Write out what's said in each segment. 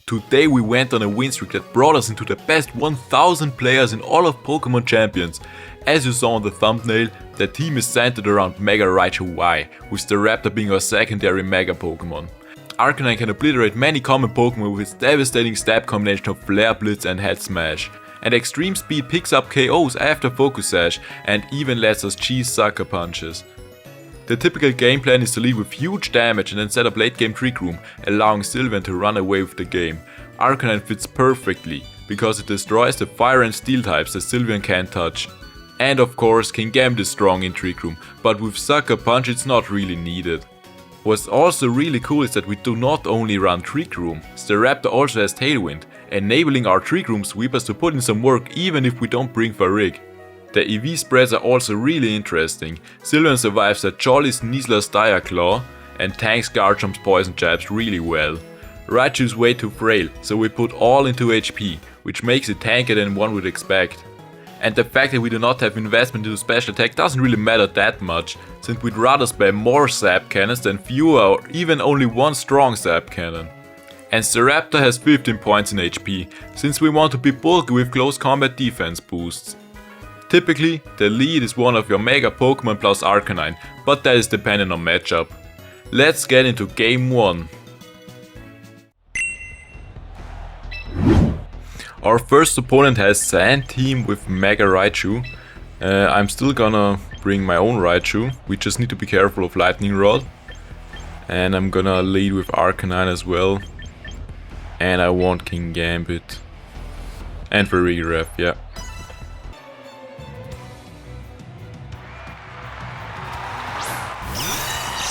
Today we went on a win streak that brought us into the best 1000 players in all of Pokémon Champions. As you saw on the thumbnail, the team is centered around Mega Raichu Y, with the Raptor being our secondary Mega Pokémon. Arcanine can obliterate many common Pokémon with its devastating stab combination of Flare Blitz and Head Smash. And Extreme Speed picks up KOs after Focus Sash and even lets us cheese Sucker Punches. The typical game plan is to lead with huge damage and then set up late game Trick Room, allowing Sylveon to run away with the game. Arcanine fits perfectly, because it destroys the Fire and Steel types that Sylveon can't touch. And of course Kingambit is strong in Trick Room, but with Sucker Punch it's not really needed. What's also really cool is that we do not only run Trick Room, Staraptor also has Tailwind, enabling our Trick Room sweepers to put in some work even if we don't bring Farig. The EV spreads are also really interesting. Sylveon survives the Jolly's Sneasler's Dire Claw and tanks Garchomp's Poison Jabs really well. Raichu is way too frail, so we put all into HP, which makes it tankier than one would expect. And the fact that we do not have investment into special attack doesn't really matter that much, since we'd rather spam more Zap Cannons than fewer or even only one strong Zap Cannon. And Staraptor has 15 points in HP, since we want to be bulky with close combat defense boosts. Typically, the lead is one of your Mega Pokémon plus Arcanine, but that is dependent on matchup. Let's get into game 1. Our first opponent has Sand Team with Mega Raichu. I'm still gonna bring my own Raichu, we just need to be careful of Lightning Rod. And I'm gonna lead with Arcanine as well. And I want Kingambit. And Farigiraf, yeah.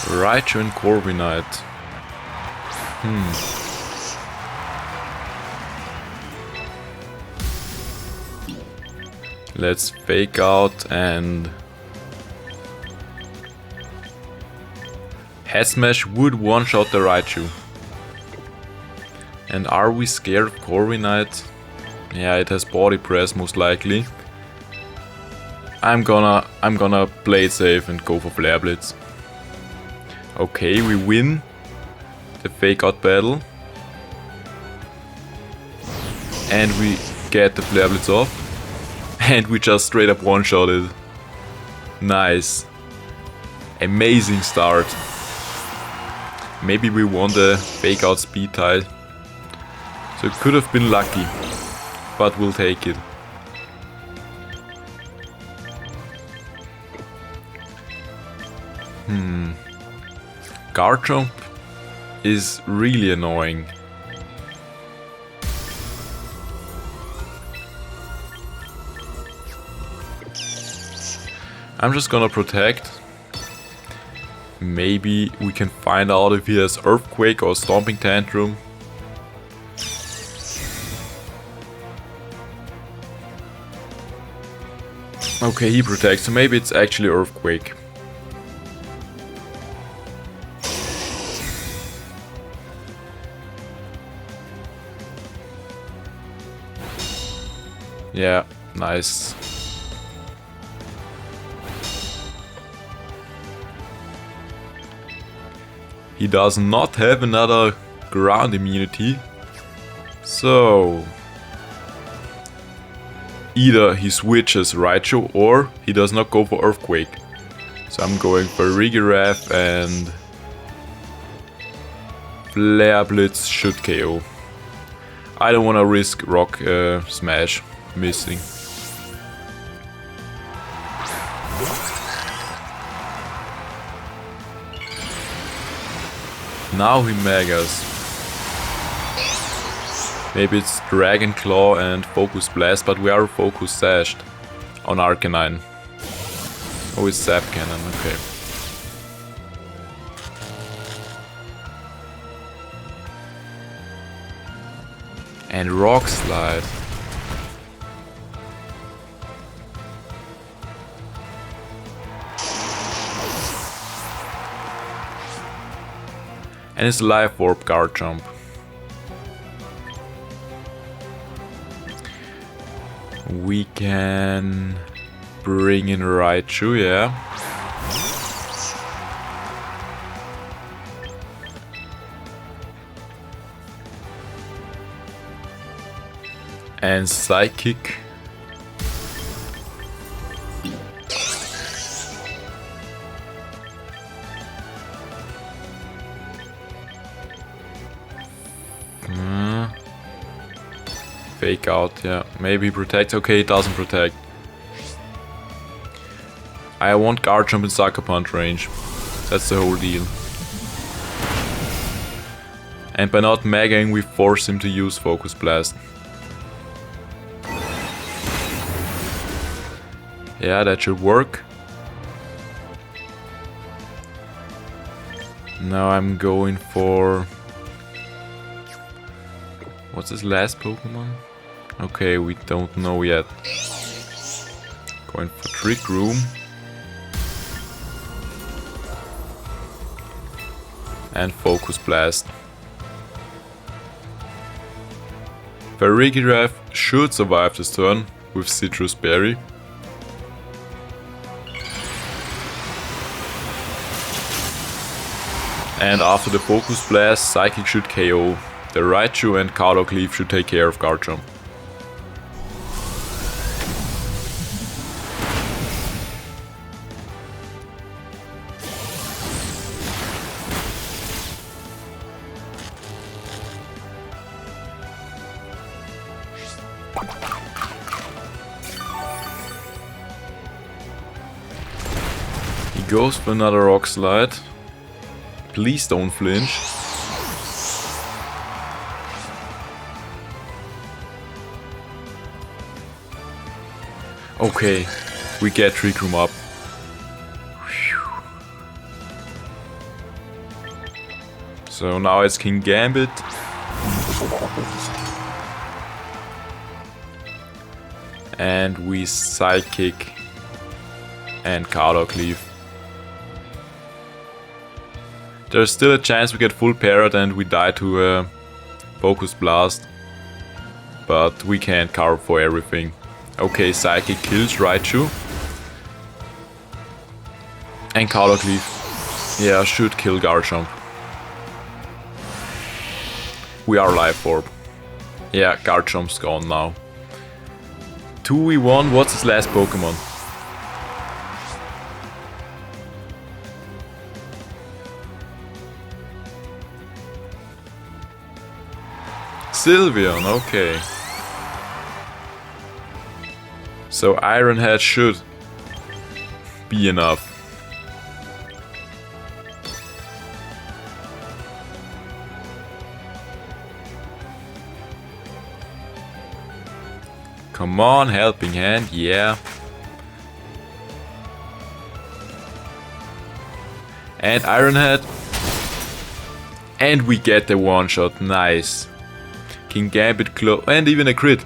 Raichu and Corviknight. Let's fake out and Head Smash would one-shot the Raichu. And are we scared of Corviknight? Yeah, it has Body Press most likely. I'm gonna play it safe and go for Flare Blitz. Okay, we win the fake out battle. And we get the Flare Blitz off. And we just straight up one-shot it. Nice. Amazing start. Maybe we won the fake out speed tie. So it could have been lucky. But we'll take it. Garchomp is really annoying. I'm just gonna protect. Maybe we can find out if he has Earthquake or Stomping Tantrum. Okay, he protects, so maybe it's actually Earthquake. Yeah, nice. He does not have another ground immunity. So either he switches Raichu or he does not go for Earthquake. So I'm going for Farigiraf and Flare Blitz should KO. I don't want to risk Rock Smash missing. Now he Megas. Maybe it's Dragon Claw and Focus Blast, but we are Focus Sashed on Arcanine. Oh, it's Zap Cannon, okay. And Rock Slide. And it's Life Orb Garchomp. We can bring in Raichu, yeah. And Psychic. Fake out, yeah. Maybe protect. Okay, it doesn't protect. I want Guard Jump and Sucker Punch range. That's the whole deal. And by not megaing, we force him to use Focus Blast. Yeah, that should work. Now I'm going for... What's his last Pokemon? Okay, we don't know yet. Going for Trick Room. And Focus Blast. Farigiraf should survive this turn with Citrus Berry. And after the Focus Blast, Psychic should KO. The Raichu and Kalos Cleave should take care of Guard Jump. He goes for another Rock Slide. Please don't flinch. Okay, we get Trick Room up. Whew. So now it's King Gambit. And we Psychic and Kalos Cleave. There's still a chance we get full parrot and we die to a Focus Blast. But we can't cover for everything. Okay, Psychic kills Raichu. And Kalos Cleave. Yeah, should kill Guard Jump. We are Life Orb. Yeah, Guard Jump's gone now. 2v1, what's his last Pokemon? Sylveon, okay. So Iron Head should be enough. Come on, Helping Hand, yeah. And Iron Head. And we get the one shot, nice. King Gambit and even a crit.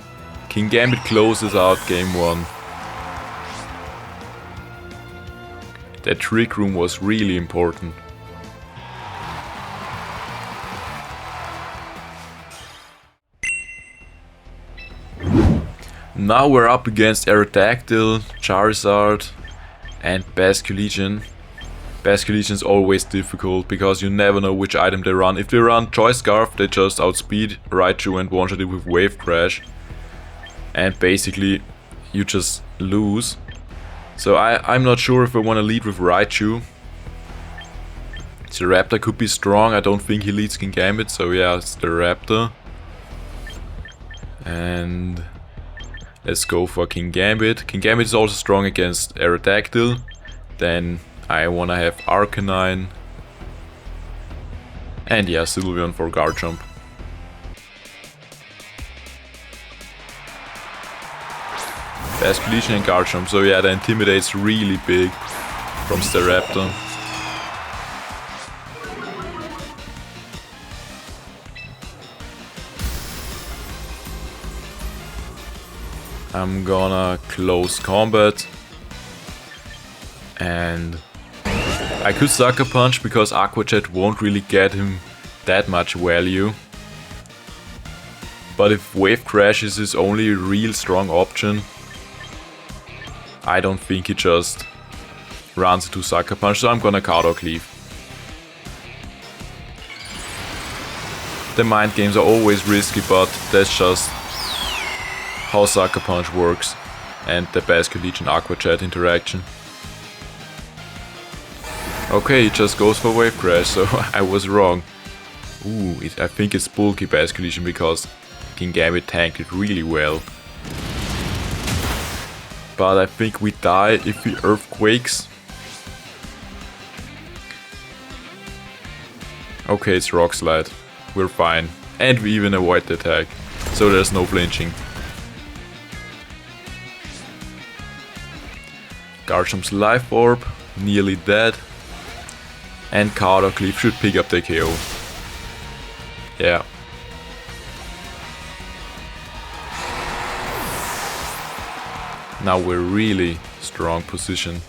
King Gambit closes out game 1. That Trick Room was really important. Now we're up against Aerodactyl, Charizard and Basculegion. Basculegion's always difficult because you never know which item they run. If they run Choice Scarf, they just outspeed Raichu and one-shot it with Wave Crash. And basically, you just lose. So I'm not sure if I want to lead with Raichu. The Raptor could be strong, I don't think he leads King Gambit, so yeah, it's the Raptor. And let's go for King Gambit. King Gambit is also strong against Aerodactyl. Then I wanna have Arcanine. And yeah, Sylveon for Guard Jump. Basculegion and Guard Jump, so yeah, the Intimidate's really big from Staraptor. I'm gonna close combat. And I could Sucker Punch because Aqua Jet won't really get him that much value. But if Wave Crash is his only real strong option, I don't think he just runs into Sucker Punch, so I'm gonna Kalos Cleave. The mind games are always risky, but that's just how Sucker Punch works and the Basket Legion Aqua Jet interaction. Okay, it just goes for Wave Crash, so I was wrong. Ooh, I think it's bulky Basket Legion because Kingambit tanked it really well. But I think we die if he Earthquakes. Okay, it's Rock Slide. We're fine. And we even avoid the attack. So there's no flinching. Garchomp's Life Orb, nearly dead. And Cardor Cleave should pick up the KO. Yeah. Now we're really strong position.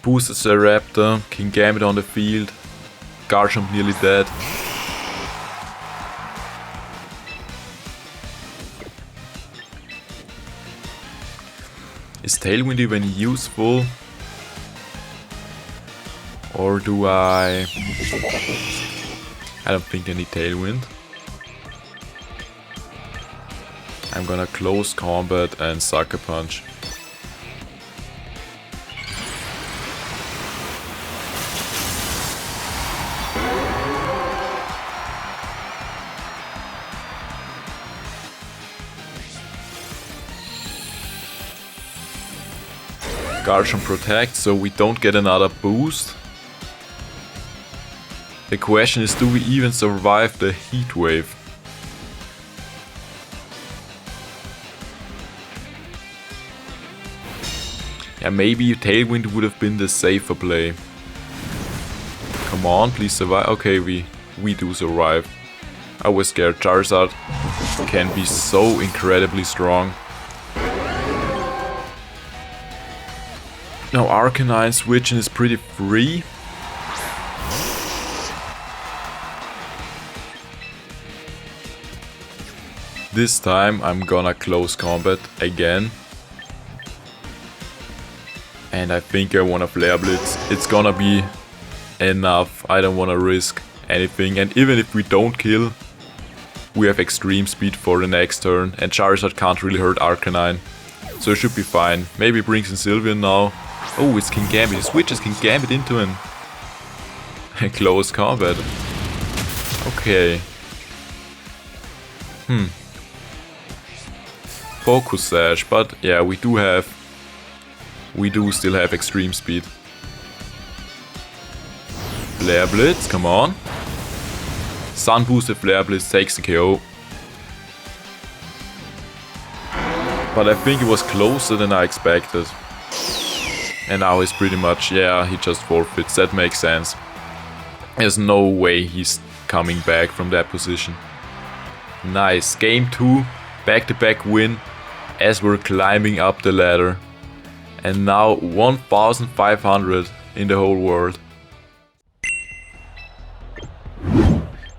Boosted Staraptor, Kingambit on the field, Garchomp nearly dead. Is Tailwind even useful? Or do I don't think I need Tailwind. I'm gonna close combat and Sucker Punch. Garchomp protects, so we don't get another boost. The question is, do we even survive the heat wave? Yeah, maybe Tailwind would have been the safer play. Come on, please survive. Okay, we do survive. I was scared. Charizard can be so incredibly strong. Now Arcanine switching is pretty free. This time I'm gonna close combat again. And I think I wanna Flare Blitz. It's gonna be enough. I don't wanna risk anything. And even if we don't kill, we have extreme speed for the next turn. And Charizard can't really hurt Arcanine. So it should be fine. Maybe it brings in Sylveon now. Oh, it's Kingambit. He switches Kingambit into an close combat. Okay. Focus Sash, but yeah, we do still have extreme speed. Flare Blitz, come on. Sun boosted Flare Blitz takes the KO. But I think it was closer than I expected. And now he's pretty much, yeah, he just forfeits. That makes sense. There's no way he's coming back from that position. Nice. Game 2, back-to-back win as we're climbing up the ladder. And now 1500 in the whole world.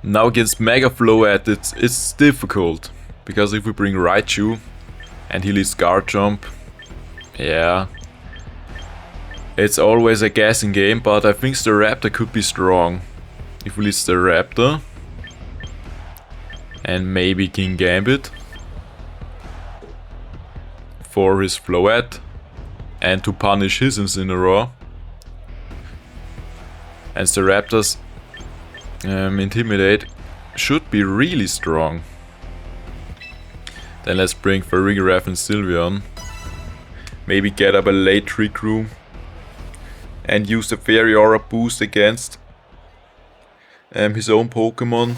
Now against Mega Floette, it's difficult. Because if we bring Raichu and he leaves Garchomp, yeah. It's always a guessing game, but I think Staraptor could be strong. If we leave Staraptor and maybe Kingambit for his Floette and to punish his Incineroar. And Staraptor's Intimidate should be really strong. Then let's bring Farigiraf and Sylveon. Maybe get up a late Trick Room. And use the Fairy Aura boost against his own Pokemon.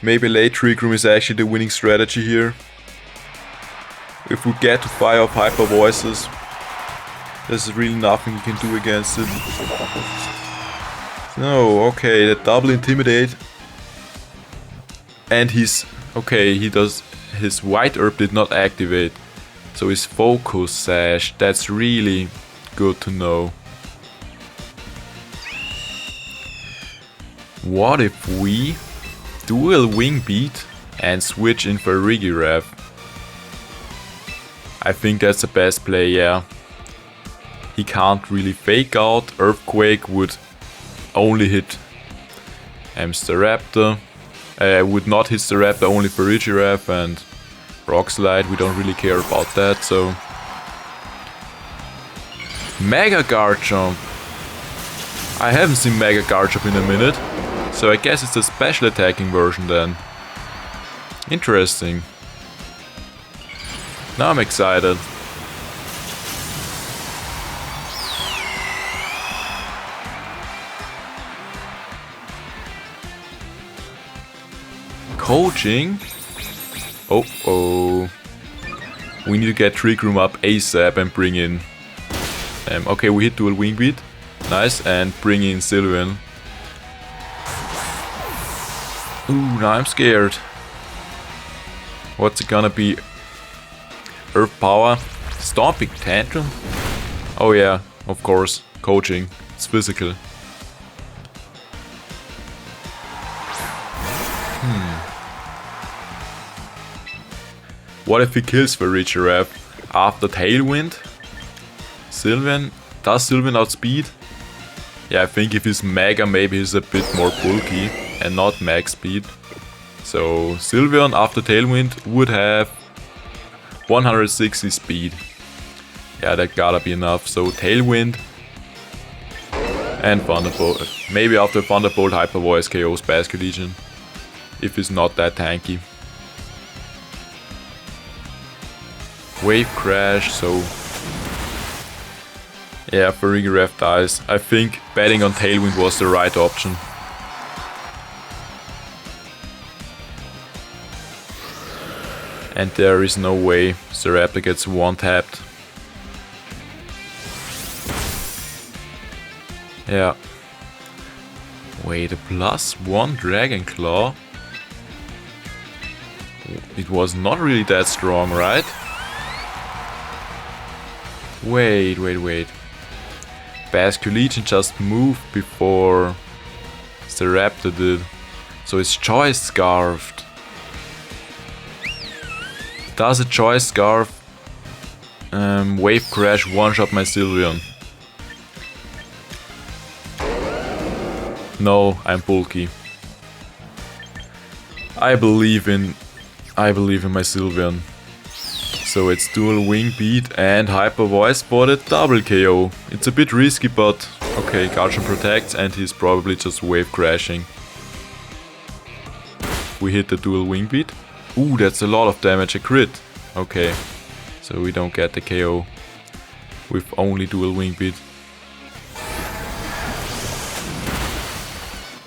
Maybe late Trick Room is actually the winning strategy here. If we get to fire off Hyper Voices, there's really nothing you can do against it. No, okay, the double Intimidate. And he's... okay, his White Herb did not activate. So his Focus Sash, that's really good to know. What if we dual Wing Beat and switch in for Farigiraf? I think that's the best play, yeah. He can't really fake out. Earthquake would only hit Staraptor. Would not hit the Raptor, only for Regirev and Rock Slide. We don't really care about that, so... Mega Garchomp! I haven't seen Mega Garchomp in a minute, so I guess it's a special attacking version then. Interesting. Now I'm excited. Coaching? Oh. We need to get Trick Room up ASAP and bring in... okay, we hit dual Wing Beat. Nice, and bring in Sylveon. Ooh, now I'm scared. What's it gonna be? Earth Power? Stomping Tantrum? Oh yeah, of course. Coaching. It's physical. What if he kills for Regirev after Tailwind? Sylveon? Does Sylveon outspeed? Yeah, I think if he's Mega, maybe he's a bit more bulky and not max speed. So Sylveon after Tailwind would have 160 speed. Yeah, that gotta be enough. So Tailwind and Thunderbolt. Maybe after Thunderbolt, Hyper Voice KOs Basket Legion. If he's not that tanky. Wave Crash, so... Yeah, Regirev dies. I think betting on Tailwind was the right option. And there is no way the Raptor gets one-tapped. Yeah. Wait, a +1 Dragon Claw? It was not really that strong, right? Wait. Basket Legion just moved before the Raptor did. So it's Choice Scarfed. Does a Choice Scarf Wave Crash one-shot my Sylveon? No, I'm bulky. I believe in my Sylveon. So it's dual Wing Beat and Hyper Voice for the double KO. It's a bit risky, but okay, Garchomp protects and he's probably just wave crashing. We hit the dual Wing Beat. Ooh, that's a lot of damage, a crit. Okay, so we don't get the KO with only dual Wing Beat.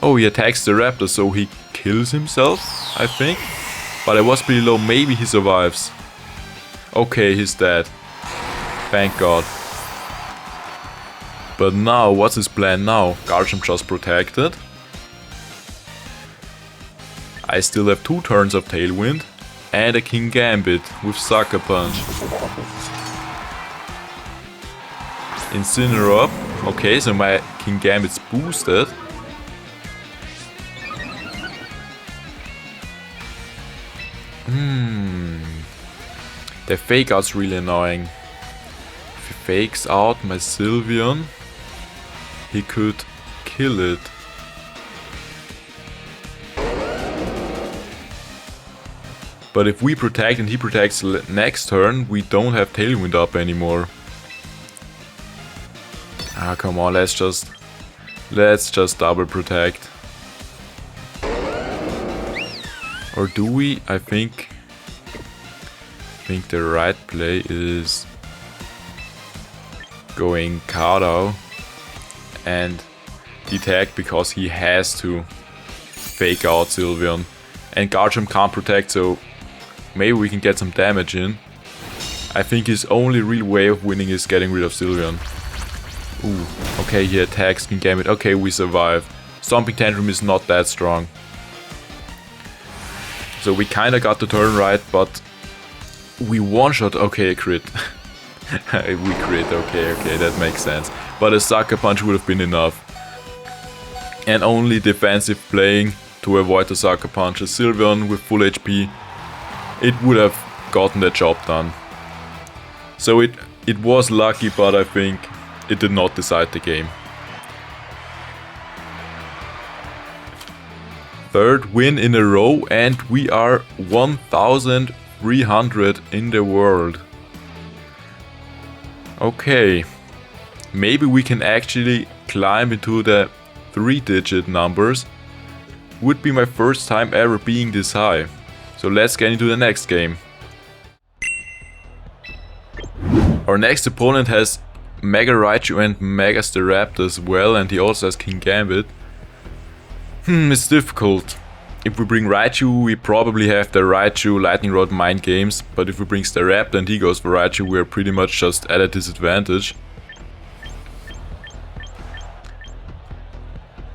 Oh, he attacks the Raptor, so he kills himself, I think. But I was pretty low, maybe he survives. Okay, he's dead. Thank God. But now, what's his plan now? Garchomp just protected. I still have 2 turns of Tailwind. And a King Gambit with Sucker Punch. Incineroar. Okay, so my King Gambit's boosted. The fake out's really annoying. If he fakes out my Sylveon, he could kill it. But if we protect and he protects next turn, we don't have Tailwind up anymore. Ah, come on, let's just double protect. Or do we? I think the right play is going Kaudao and detect because he has to fake out Sylveon. And Garchomp can't protect, so maybe we can get some damage in. I think his only real way of winning is getting rid of Sylveon. Ooh, okay, he attacks King Gambit. Okay, we survive. Stomping Tantrum is not that strong. So we kinda got the turn right, but we one-shot. Okay, a crit. We crit, okay, that makes sense. But a Sucker Punch would have been enough. And only defensive playing to avoid the Sucker Punch. A Sylveon with full HP, it would have gotten the job done. So it was lucky, but I think it did not decide the game. Third win in a row, and we are 1300 in the world. Okay, maybe we can actually climb into the 3-digit numbers. Would be my first time ever being this high. So let's get into the next game. Our next opponent has Mega Raichu and Mega Staraptor as well, and he also has King Gambit. It's difficult. If we bring Raichu, we probably have the Raichu Lightning Rod mind games, but if we bring Staraptor and he goes for Raichu, we're pretty much just at a disadvantage.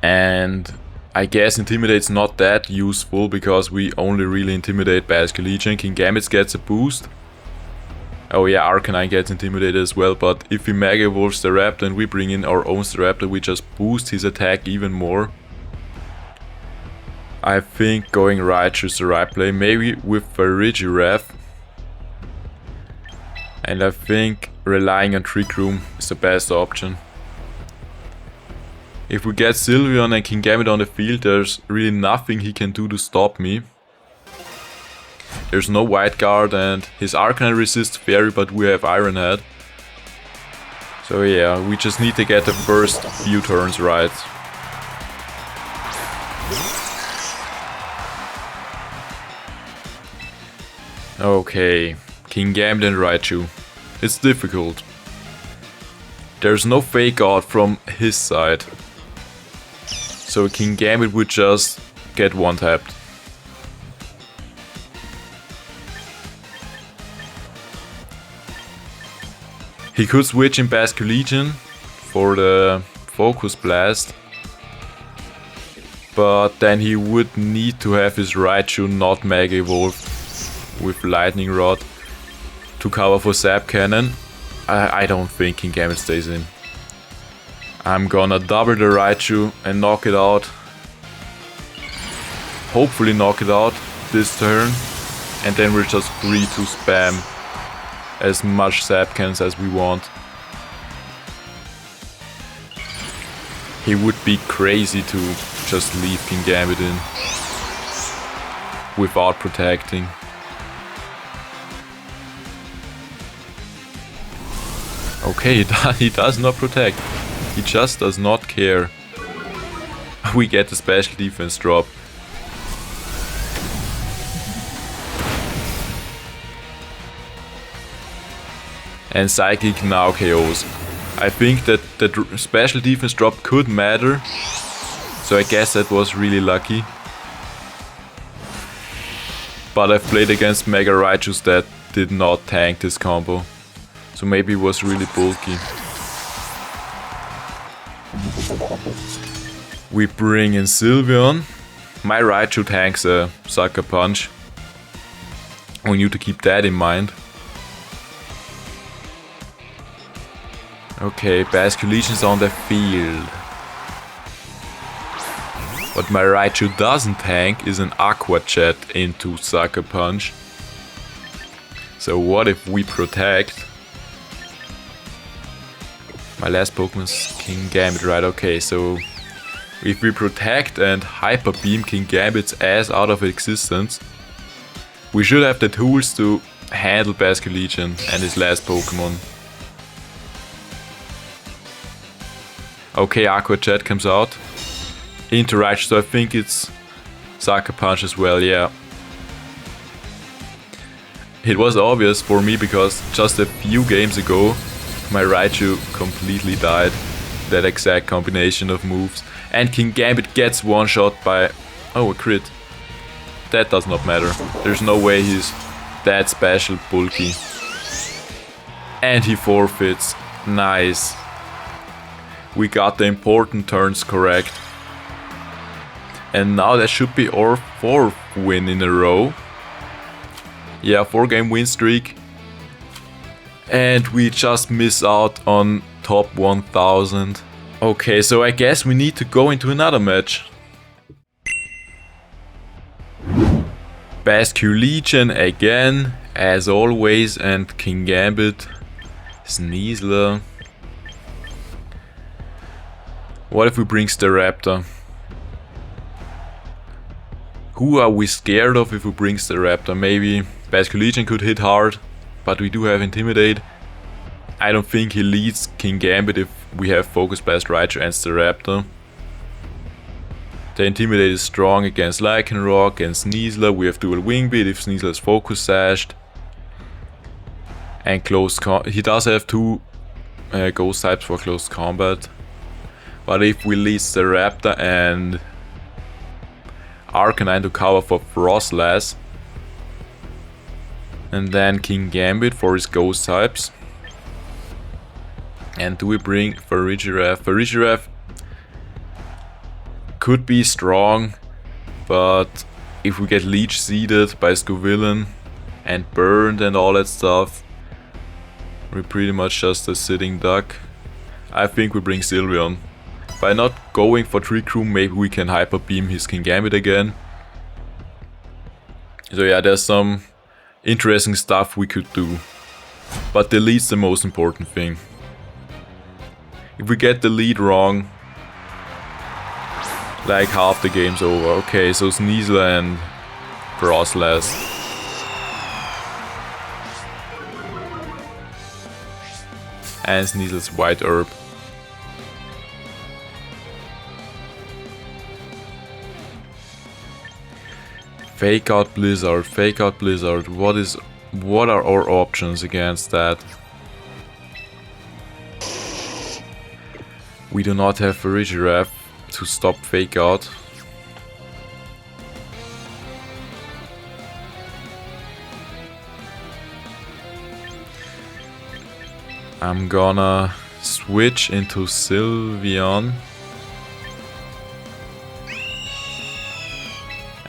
And I guess Intimidate's not that useful because we only really intimidate Basculegion. King Gambit gets a boost. Oh yeah, Arcanine gets intimidated as well, but if we Mega Evolve Staraptor and we bring in our own Staraptor, we just boost his attack even more. I think going Raichu is the right play, maybe with a Regirev. And I think relying on Trick Room is the best option. If we get Sylveon and King Gambit on the field, there's really nothing he can do to stop me. There's no White Guard and his Arcanine resists Fairy, but we have Iron Head. So yeah, we just need to get the first few turns right. Okay, King Gambit and Raichu. It's difficult. There's no Fake Out from his side. So King Gambit would just get one-tapped. He could switch in Basculegion for the Focus Blast. But then he would need to have his Raichu not Mega Evolved with Lightning Rod to cover for Zap Cannon. I don't think King Gambit stays in. I'm gonna double the Raichu and knock it out. Hopefully knock it out this turn. And then we're just free to spam as much Zap Cannons as we want. He would be crazy to just leave King Gambit in without protecting. Okay, he does not protect. He just does not care. We get the special defense drop. And Psychic now KOs. I think that the special defense drop could matter. So I guess that was really lucky. But I've played against Mega Raichus that did not tank this combo. So maybe it was really bulky. We bring in Sylveon. My Raichu tanks a Sucker Punch. We need to keep that in mind. Okay, Basculegion on the field. What my Raichu doesn't tank is an Aqua Jet into Sucker Punch. So what if we protect? My last Pokemon is King Gambit, right? Okay, so if we protect and Hyper Beam King Gambit's ass out of existence, we should have the tools to handle Basculegion and his last Pokemon. Okay, Aqua Jet comes out. Into Raichu, so I think it's Sucker Punch as well, yeah. It was obvious for me because just a few games ago my Raichu completely died. That exact combination of moves. And King Gambit gets one shot by... oh, a crit. That does not matter. There's no way he's that special bulky. And he forfeits. Nice. We got the important turns correct. And now that should be our 4th win in a row. Yeah, 4-game win streak. And we just miss out on top 1000. Okay, so I guess we need to go into another match. Basculegion again, as always, and King Gambit, Sneasler. What if we bring Staraptor? Who are we scared of if we bring Staraptor? Maybe Basculegion could hit hard, but we do have Intimidate. I don't think he leads King Gambit if we have Focus Blast Raichu and Staraptor. The Intimidate is strong against Lycanroc, against Sneasler. We have Dual Wing Beat if Sneasler is Focus Sashed. And he does have 2 Ghost types for close combat. But if we lead Staraptor and Arcanine to cover for Frostlass, and then King Gambit for his Ghost types. And do we bring Farigiraf? Farigiraf could be strong, but if we get Leech Seeded by Scovillain and burned and all that stuff, we're pretty much just a sitting duck. I think we bring Sylveon. By not going for Trick Room, maybe we can Hyper Beam his King Gambit again. So yeah, there's some interesting stuff we could do. But the lead's the most important thing. If we get the lead wrong, like half the game's over. Okay, so Sneasler and Frostlass. And Sneasler's White Herb. Fake out Blizzard, Fake out Blizzard. What are our options against that? We do not have Farigiraf to stop Fake out. I'm gonna switch into Sylveon.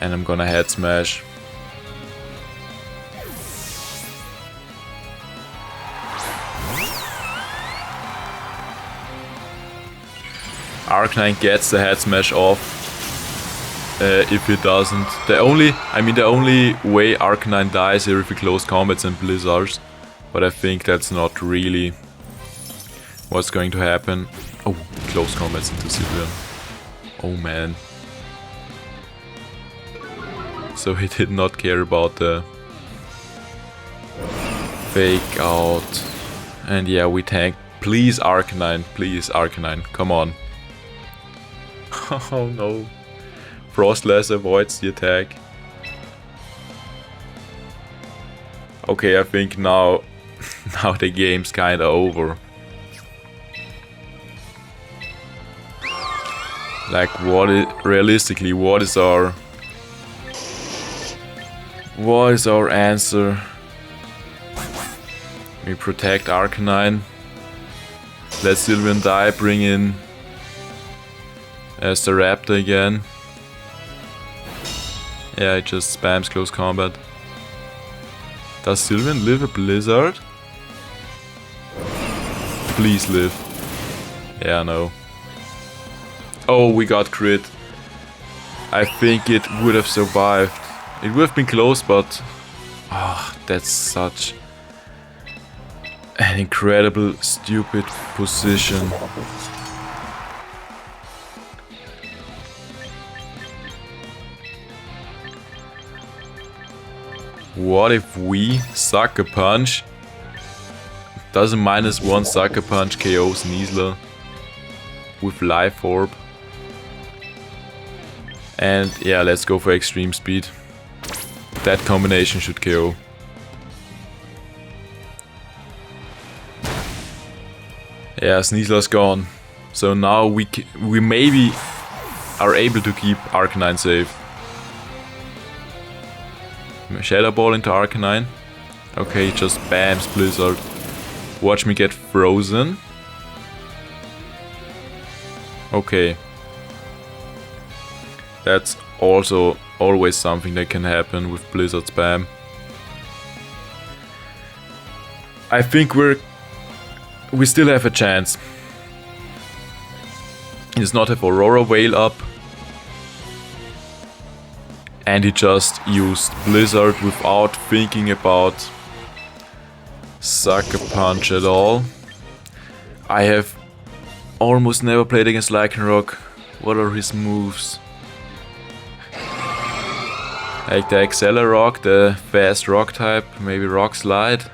And I'm gonna Head Smash. Arcanine gets the Head Smash off. If he doesn't, the only way Arcanine dies here if he close combats and Blizzards. But I think that's not really what's going to happen. Oh, close combats into Sylveon. Oh man. So he did not care about the Fake out. And yeah, we tank. Please Arcanine, come on. Oh no. Frostlass avoids the attack. Okay, I think now the game's kinda over. Like realistically, what is our answer? We protect Arcanine. Let Sylveon die, bring in Staraptor again. Yeah, it just spams close combat. Does Sylveon live a Blizzard? Please live. Yeah, no. Oh, we got crit. I think it would have survived. It would have been close, but that's such an incredible, stupid position. What if we Sucker Punch? Does a -1 Sucker Punch KO Sneasler with Life Orb? And yeah, let's go for Extreme Speed. That combination should KO. Yeah, Sneasler's gone. So now we maybe are able to keep Arcanine safe. Shadow Ball into Arcanine. Okay, just bams Blizzard. Watch me get frozen. Okay. That's also always something that can happen with Blizzard spam. I think we still have a chance. He does not have Aurora Veil up. And he just used Blizzard without thinking about Sucker Punch at all. I have almost never played against Lycanroc. What are his moves? Like the Accelerock, the fast rock type, maybe Rock Slide.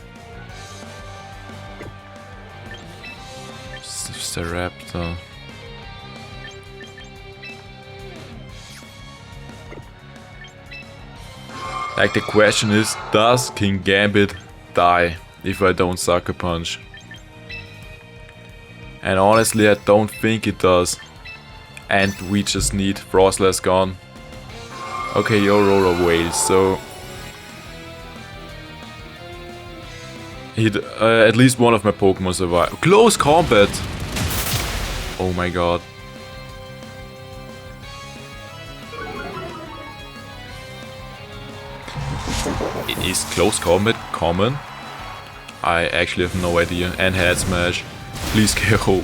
Staraptor. Like the question is, does King Gambit die if I don't Sucker Punch? And honestly, I don't think it does. And we just need Frostless gone. Okay, Aurora Whale, so... at least one of my Pokemon survived. Close combat! Oh my god. Is close combat common? I actually have no idea. And Head Smash. Please KO.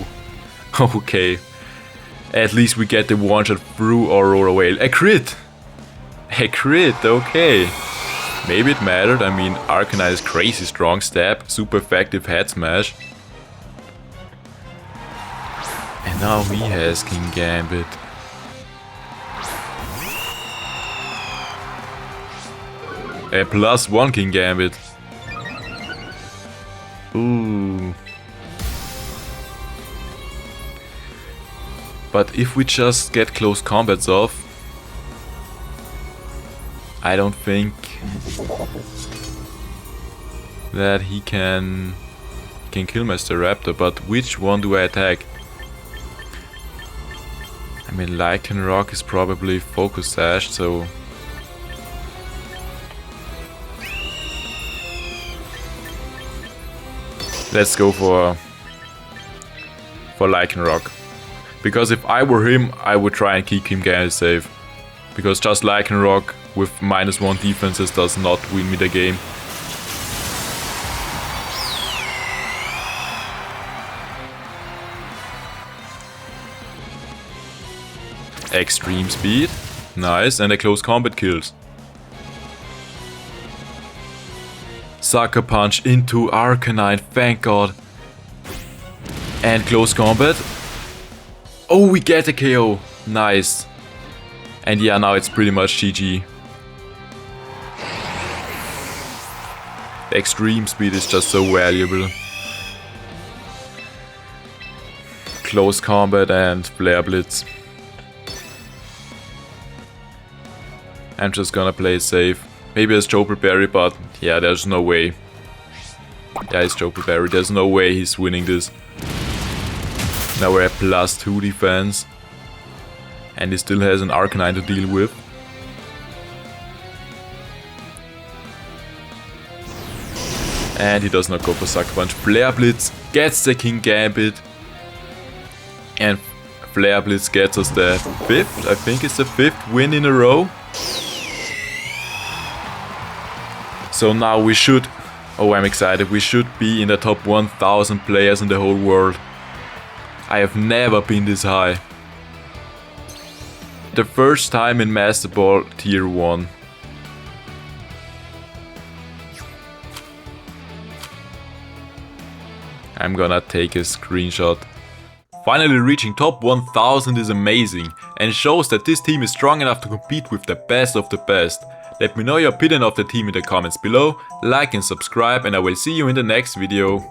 Okay. At least we get the one shot through Aurora Whale. A crit! A crit, okay. Maybe it mattered. I mean, Arcanine is crazy strong stab. Super effective Head Smash. And now he has King Gambit. A +1 King Gambit. Ooh. But if we just get close combats off, I don't think that he can kill my Staraptor. But which one do I attack? I mean, Lycanroc is probably Focus Sash, so... let's go for Lycanroc. Because if I were him, I would try and keep King Gambit safe. Because just Lycanroc with -1 defenses does not win me the game. Extreme speed. Nice, and a close combat kills. Sucker Punch into Arcanine, thank god. And close combat. Oh, we get a KO. Nice. And yeah, now it's pretty much GG. Extreme speed is just so valuable. Close combat and Flare Blitz. I'm just gonna play safe. Maybe it's Chopper Berry, but yeah, there's no way. Yeah, it's Chopper Berry. There's no way he's winning this. Now we're at +2 defense. And he still has an Arcanine to deal with. And he does not go for Sucker Punch. Flare Blitz gets the King Gambit. And Flare Blitz gets us the 5th. I think it's the 5th win in a row. So now we should... oh, I'm excited. We should be in the top 1000 players in the whole world. I have never been this high. The first time in Master Ball Tier 1. I'm gonna take a screenshot. Finally reaching top 1000 is amazing and shows that this team is strong enough to compete with the best of the best. Let me know your opinion of the team in the comments below, like and subscribe, and I will see you in the next video.